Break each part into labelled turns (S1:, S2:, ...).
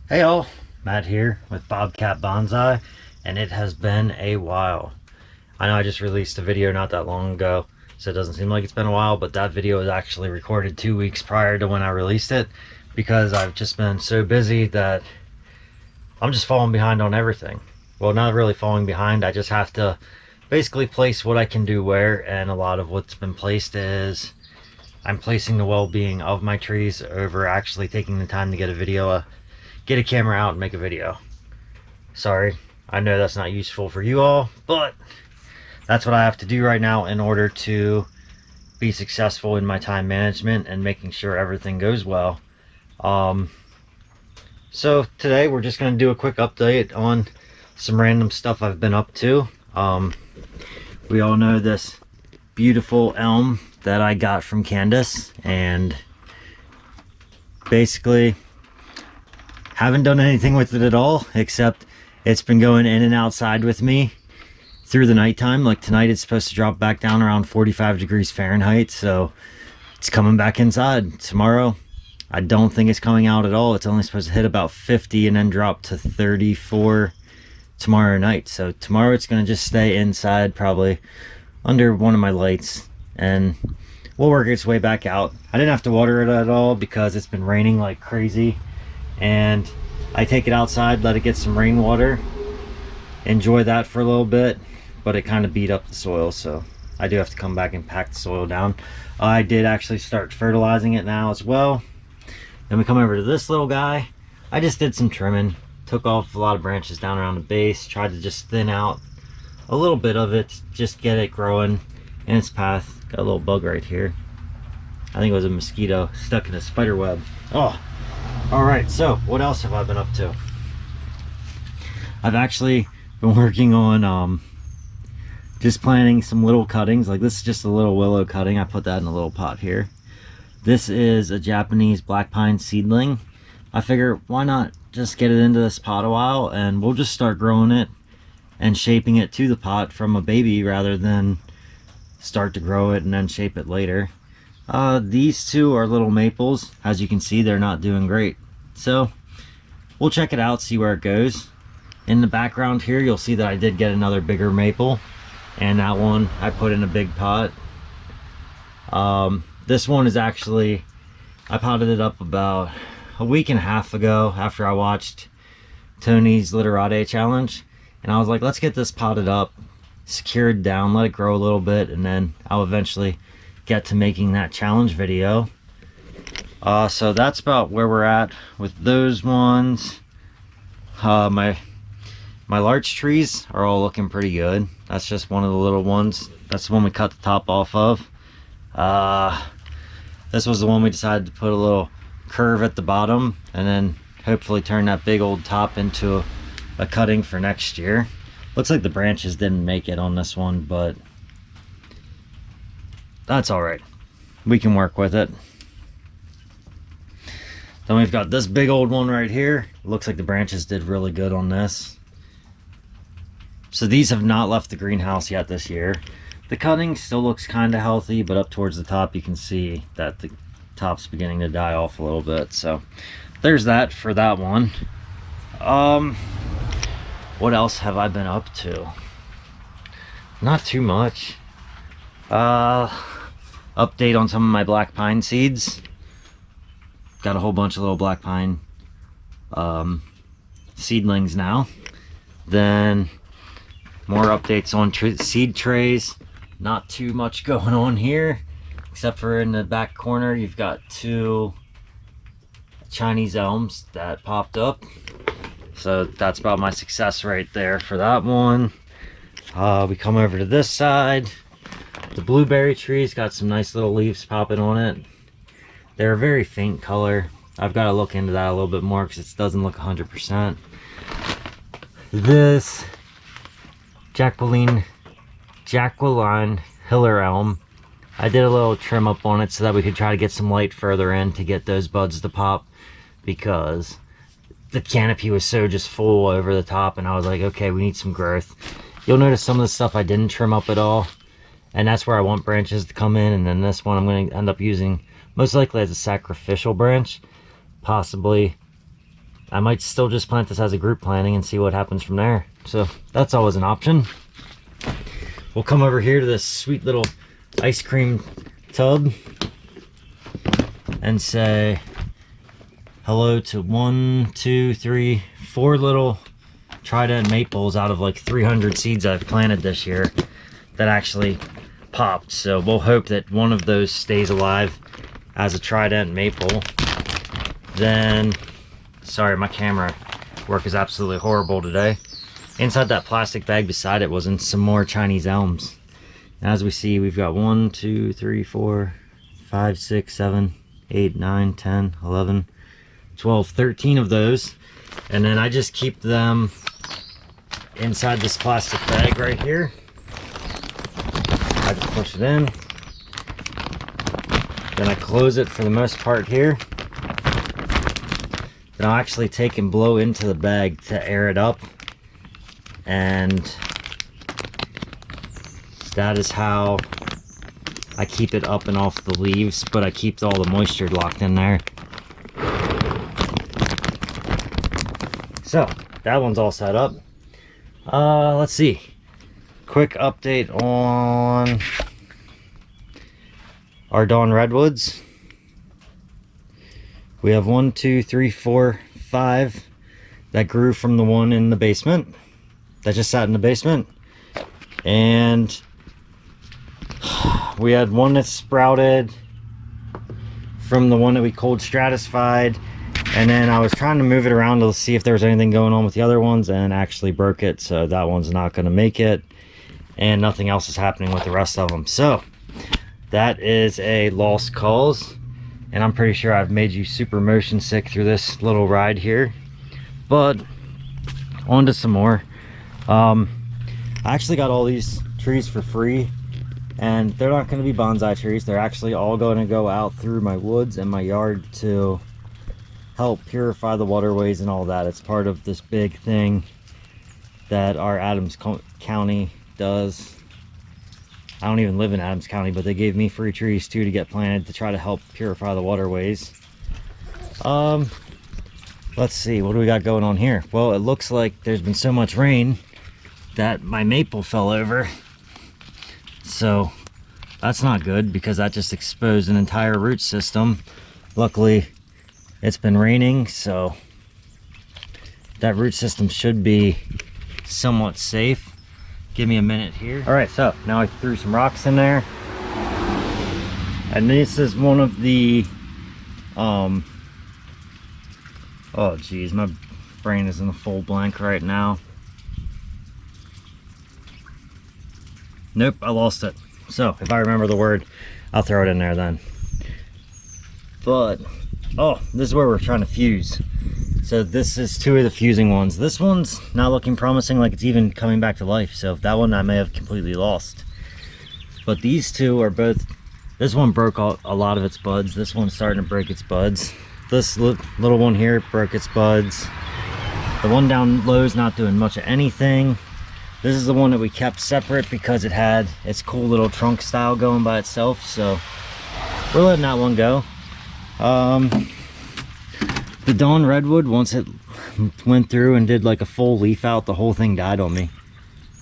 S1: Hey all, Matt here with Bobcat Bonsai, and it has been a while. I know I just released a video not that long ago, so it doesn't seem like it's been a while, but that video was actually recorded 2 weeks prior to when I released it, because I've just been so busy that I'm just falling behind on everything. Well, not really falling behind, I just have to basically place what I can do where, and a lot of what's been placed is I'm placing the well-being of my trees over actually taking the time to get a camera out and make a video. Sorry, I know that's not useful for you all, but that's what I have to do right now in order to be successful in my time management and making sure everything goes well. So today we're just going to do a quick update on some random stuff I've been up to. We all know this beautiful elm that I got from Candace, and basically haven't done anything with it at all, except it's been going in and outside with me through the nighttime. Like tonight it's supposed to drop back down around 45 degrees Fahrenheit, so it's coming back inside. Tomorrow, I don't think it's coming out at all. It's only supposed to hit about 50 and then drop to 34 tomorrow night. So tomorrow it's going to just stay inside, probably under one of my lights, and we'll work its way back out. I didn't have to water it at all because it's been raining like crazy, and I take it outside, let it get some rainwater, enjoy that for a little bit, but it kind of beat up the soil, so I do have to come back and pack the soil down. I did actually start fertilizing it now as well. Then we come over to this little guy. I just did some trimming, took off a lot of branches down around the base, tried to just thin out a little bit of it, just get it growing in its path. Got a little bug right here. I think it was a mosquito stuck in a spider web. Oh, all right, so what else have I been up to? I've actually been working on just planting some little cuttings. Like this is just a little willow cutting. I put that in a little pot here. This is a Japanese black pine seedling. I figure why not just get it into this pot a while, and we'll just start growing it and shaping it to the pot from a baby rather than start to grow it and then shape it later. These two are little maples. As you can see, they're not doing great. So we'll check it out, see where it goes. In the background here, you'll see that I did get another bigger maple, and that one I put in a big pot. This one is actually, I potted it up about a week and a half ago after I watched Tony's Literate challenge, and I was like, let's get this potted up, secured down, let it grow a little bit, and then I'll eventually get to making that challenge video. So that's about where we're at with those ones. My larch trees are all looking pretty good. That's just one of the little ones. That's the one we cut the top off of. This was the one we decided to put a little curve at the bottom and then hopefully turn that big old top into a cutting for next year. Looks like the branches didn't make it on this one, but that's all right. We can work with it. Then we've got this big old one right here. Looks like the branches did really good on this. So these have not left the greenhouse yet this year. The cutting still looks kind of healthy, but up towards the top you can see that the top's beginning to die off a little bit. So there's that for that one. What else have I been up to? Not too much. Update on some of my black pine seeds. Got a whole bunch of little black pine seedlings now. Then more updates on seed trays. Not too much going on here, except for in the back corner you've got two Chinese elms that popped up. So that's about my success right there for that one. We come over to this side. The blueberry tree's got some nice little leaves popping on it. They're a very faint color. I've got to look into that a little bit more because it doesn't look 100%. This Jacqueline Hiller elm, I did a little trim up on it so that we could try to get some light further in to get those buds to pop, because the canopy was so just full over the top, and I was like, okay, we need some growth. You'll notice some of the stuff I didn't trim up at all, and that's where I want branches to come in. And then this one I'm going to end up using most likely as a sacrificial branch, possibly I might still just plant this as a group planting and see what happens from there. So that's always an option. We'll come over here to this sweet little ice cream tub and say hello to 1, 2, 3, 4 little trident maples out of like 300 seeds I've planted this year that actually popped. So we'll hope that one of those stays alive as a trident maple. Then, sorry, my camera work is absolutely horrible today. Inside that plastic bag beside it was in some more Chinese elms. As we see, we've got 1, 2, 3, 4, 5, 6, 7, 8, 9, 10, 11, 12, 13 of those. And then I just keep them inside this plastic bag right here. I just push it in. Then I close it for the most part here. Then I'll actually take and blow into the bag to air it up. And that is how I keep it up and off the leaves, but I keep all the moisture locked in there. So that one's all set up. Let's see. Quick update on our Dawn Redwoods. We have 1, 2, 3, 4, 5 that grew from the one in the basement. That just sat in the basement. And we had one that sprouted from the one that we cold stratified. And then I was trying to move it around to see if there was anything going on with the other ones, and actually broke it. So that one's not going to make it. And nothing else is happening with the rest of them. So that is a lost cause. And I'm pretty sure I've made you super motion sick through this little ride here. But on to some more. I actually got all these trees for free, and they're not going to be bonsai trees. They're actually all going to go out through my woods and my yard to help purify the waterways and all that. It's part of this big thing that our Adams County does. I don't even live in Adams County, but they gave me free trees too to get planted to try to help purify the waterways. Let's see, what do we got going on here? Well, it looks like there's been so much rain that my maple fell over. So that's not good, because that just exposed an entire root system. Luckily, it's been raining, so that root system should be somewhat safe. Give me a minute here. All right, so now I threw some rocks in there. And this is one of the, oh geez, my brain is in a full blank right now. Nope, I lost it. So if I remember the word, I'll throw it in there then. But, oh, this is where we're trying to fuse. So this is 2 of the fusing ones. This one's not looking promising, like it's even coming back to life. So that one I may have completely lost. But these 2 are both, this one broke a lot of its buds. This one's starting to break its buds. This little one here broke its buds. The one down low is not doing much of anything. This is the one that we kept separate because it had its cool little trunk style going by itself. So we're letting that one go. The Dawn Redwood, once it went through and did like a full leaf out, the whole thing died on me.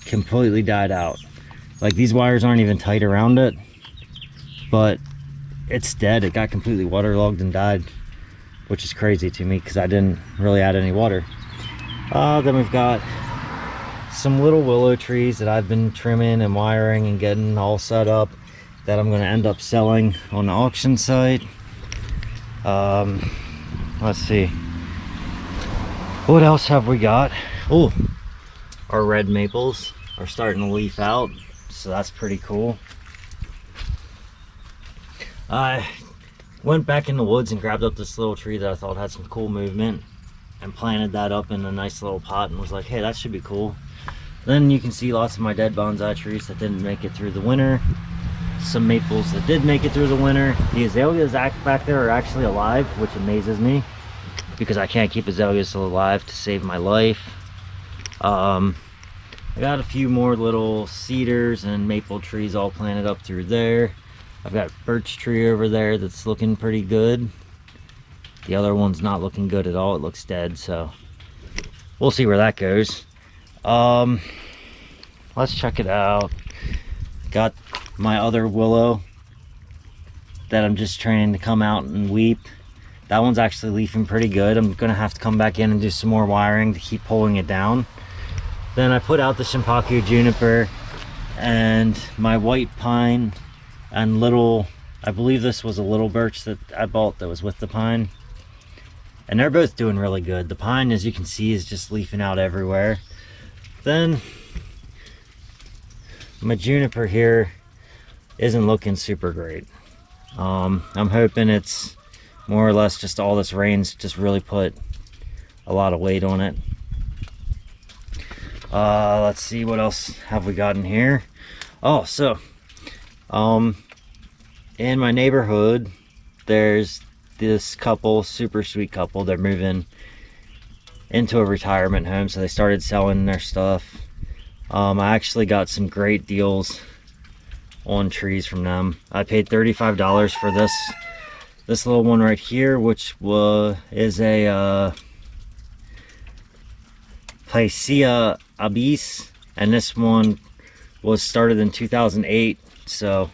S1: Completely died out. Like, these wires aren't even tight around it, but it's dead. It got completely waterlogged and died, which is crazy to me because I didn't really add any water. Then we've got some little willow trees that I've been trimming and wiring and getting all set up that I'm going to end up selling on the auction site. Let's see, what else have we got? Oh, our red maples are starting to leaf out, so that's pretty cool. I went back in the woods and grabbed up this little tree that I thought had some cool movement and planted that up in a nice little pot and was like, hey, that should be cool. Then you can see lots of my dead bonsai trees that didn't make it through the winter. Some maples that did make it through the winter. The azaleas back there are actually alive, which amazes me because I can't keep azaleas alive to save my life. I got a few more little cedars and maple trees all planted up through there. I've got birch tree over there that's looking pretty good. The other one's not looking good at all. It looks dead, so we'll see where that goes. Let's check it out. Got my other willow that I'm just training to come out and weep. That one's actually leafing pretty good. I'm gonna have to come back in and do some more wiring to keep pulling it down. Then I put out the Shimpaku juniper and my white pine and little, I believe this was a little birch that I bought that was with the pine. And they're both doing really good. The pine, as you can see, is just leafing out everywhere. Then my juniper here isn't looking super great. I'm hoping it's more or less just all this rain's just really put a lot of weight on it. Let's see, what else have we got in here? Oh, so in my neighborhood there's this couple, super sweet couple. They're moving into a retirement home, so they started selling their stuff. I actually got some great deals on trees from them. I paid $35 for this little one right here, which is a Picea abyss, and this one was started in 2008, so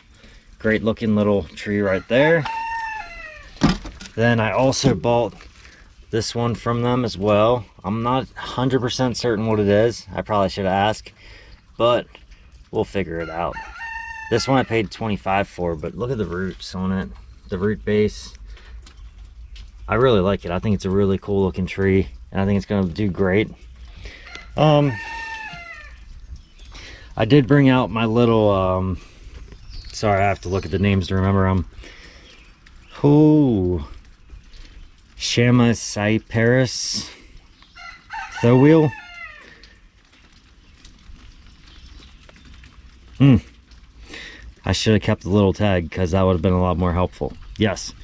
S1: great looking little tree right there. Then I also bought this one from them as well. I'm not 100% certain what it is. I probably should have asked, but we'll figure it out. This one I paid $25 for, but look at the roots on it, the root base. I really like it. I think it's a really cool looking tree, and I think it's gonna do great. I did bring out my little, sorry, I have to look at the names to remember them. Oh, Chamaecyparis Thowheel. I should have kept the little tag because that would have been a lot more helpful. Yes,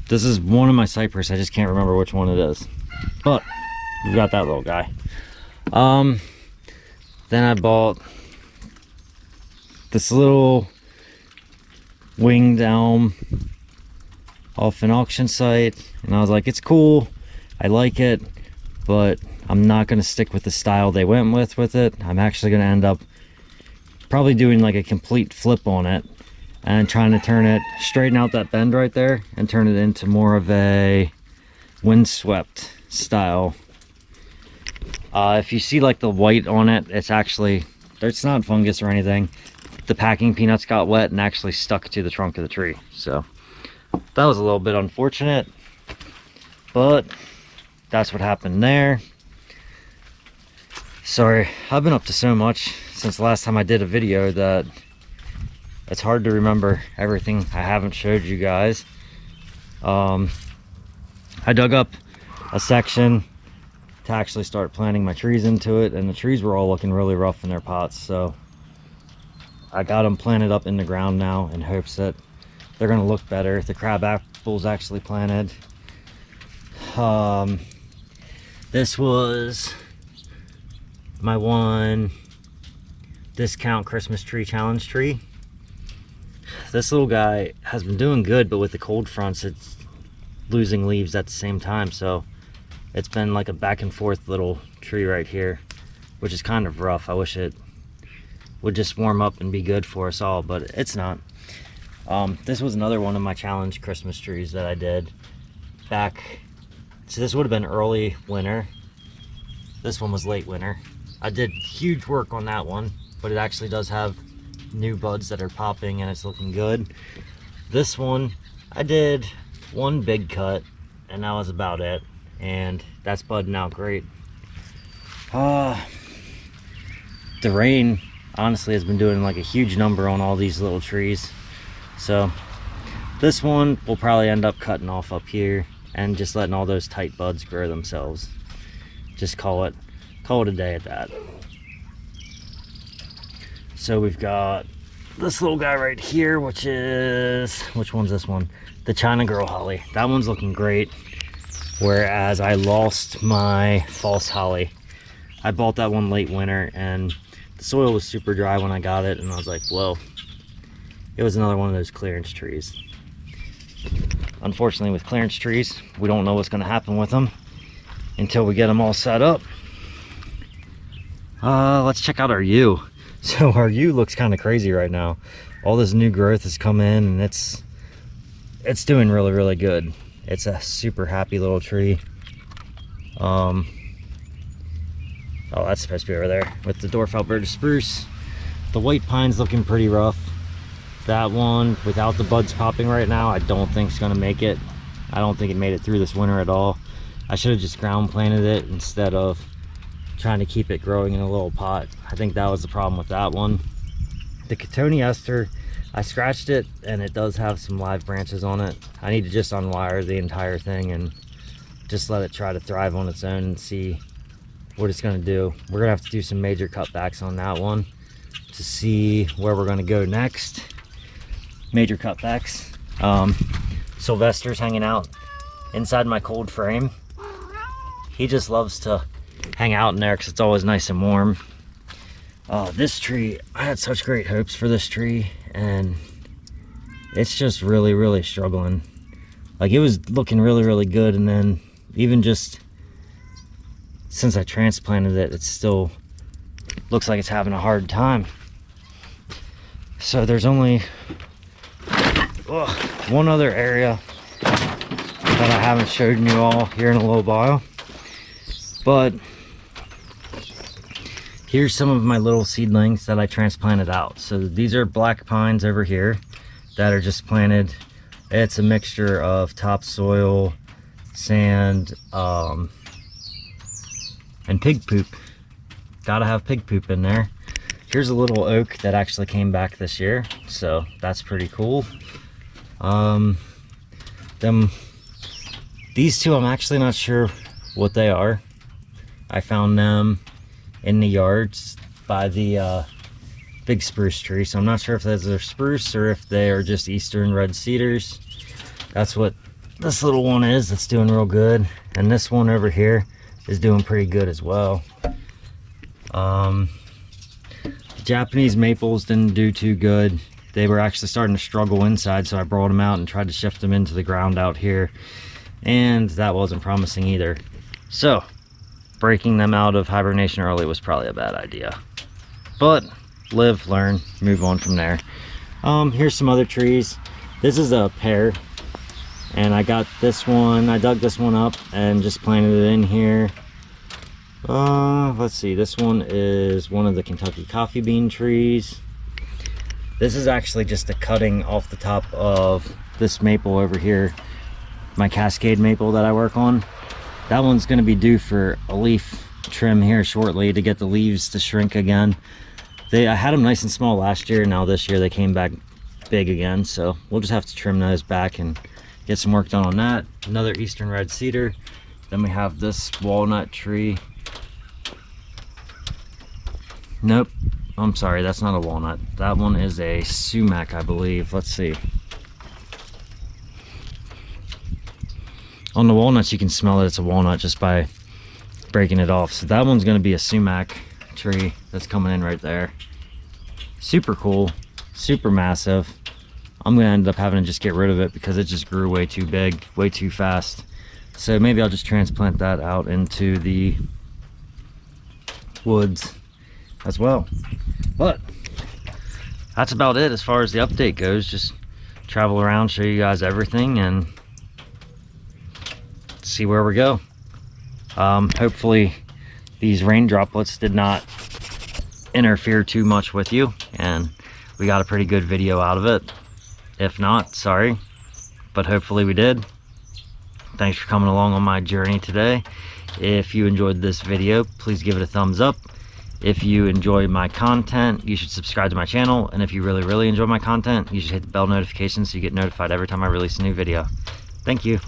S1: this is one of my cypress. I just can't remember which one it is, but we've got that little guy. Then I bought this little winged elm off an auction site, and I was like, it's cool, I like it, but I'm not going to stick with the style they went with it. I'm actually going to end up probably doing like a complete flip on it and trying to turn it, straighten out that bend right there and turn it into more of a windswept style. If you see like the white on it, it's actually, it's not fungus or anything. The packing peanuts got wet and actually stuck to the trunk of the tree, so that was a little bit unfortunate, but that's what happened there. Sorry, I've been up to so much since the last time I did a video that it's hard to remember everything I haven't showed you guys. I dug up a section to actually start planting my trees into it, and the trees were all looking really rough in their pots, so I got them planted up in the ground now in hopes that they're going to look better. The crab apples actually planted. This was my one discount Christmas tree challenge tree. This little guy has been doing good, but with the cold fronts it's losing leaves at the same time, so it's been like a back and forth little tree right here, which is kind of rough. I wish it would just warm up and be good for us all, but it's not. This was another one of my challenge Christmas trees that I did back, so this would have been early winter. This one was late winter. I did huge work on that one, but it actually does have new buds that are popping and it's looking good. This one, I did one big cut and that was about it, and that's budding out great. The rain honestly has been doing like a huge number on all these little trees, so this one will probably end up cutting off up here and just letting all those tight buds grow themselves. Just call it a day at that. So we've got this little guy right here, which one's this one? The China Girl Holly. That one's looking great, whereas I lost my false holly. I bought that one late winter and the soil was super dry when I got it, and I was like, whoa. It was another one of those clearance trees. unfortunately with clearance trees, we don't know what's going to happen with them until we get them all set up. Let's check out our yew. So our yew looks kind of crazy right now. All this new growth has come in, and it's doing really good. It's a super happy little tree. Oh, that's supposed to be over there with the dwarf Alberta spruce. The white pine's looking pretty rough. That one, without the buds popping right now, I don't think it's gonna make it. I don't think it made it through this winter at all. I should have just ground planted it instead of trying to keep it growing in a little pot. I think that was the problem with that one. The Cotoneaster, I scratched it and it does have some live branches on it. I need to just unwire the entire thing and just let it try to thrive on its own and see what it's going to do. We're going to have to do some major cutbacks on that one to see where we're going to go next. Major cutbacks. Sylvester's hanging out inside my cold frame. He just loves to hang out in there because it's always nice and warm. This tree, I had such great hopes for this tree, and it's just really struggling. Like, it was looking really good, and then even just since I transplanted it, it still looks like it's having a hard time. So there's only one other area that I haven't showed you all here in a little while, but here's some of my little seedlings that I transplanted out. So these are black pines over here that are just planted. It's a mixture of topsoil, sand, and pig poop. Gotta have pig poop in there. Here's a little oak that actually came back this year, so that's pretty cool. These two, I'm actually not sure what they are. I found them in the yards by the big spruce tree, so I'm not sure if those are spruce or if they are just eastern red cedars. That's what this little one is. That's doing real good, and this one over here is doing pretty good as well. Japanese maples didn't do too good. They were actually starting to struggle inside, so I brought them out and tried to shift them into the ground out here, and that wasn't promising either. So breaking them out of hibernation early was probably a bad idea, but live, learn, move on from there. Here's some other trees. This is a pear, and I got this one, I dug this one up and just planted it in here. Let's see, this one is one of the Kentucky coffee bean trees. This is actually just a cutting off the top of this maple over here, my Cascade maple that I work on. That one's going to be due for a leaf trim here shortly to get the leaves to shrink again. I had them nice and small last year. Now this year they came back big again, so we'll just have to trim those back and get some work done on that. Another eastern red cedar. Then we have this walnut tree. Nope, I'm sorry, that's not a walnut. That one is a sumac, I believe. Let's see. On the walnuts, you can smell that it's a walnut just by breaking it off. So that one's going to be a sumac tree that's coming in right there. Super cool, super massive. I'm going to end up having to just get rid of it because it just grew way too big, way too fast. So maybe I'll just transplant that out into the woods as well. But that's about it as far as the update goes. Just travel around, show you guys everything, and see where we go. Hopefully these rain droplets did not interfere too much with you and we got a pretty good video out of it. If not, sorry, but hopefully we did. Thanks for coming along on my journey today. If you enjoyed this video, please give it a thumbs up. If you enjoy my content, you should subscribe to my channel, and if you really enjoy my content, you should hit the bell notification so you get notified every time I release a new video. Thank you.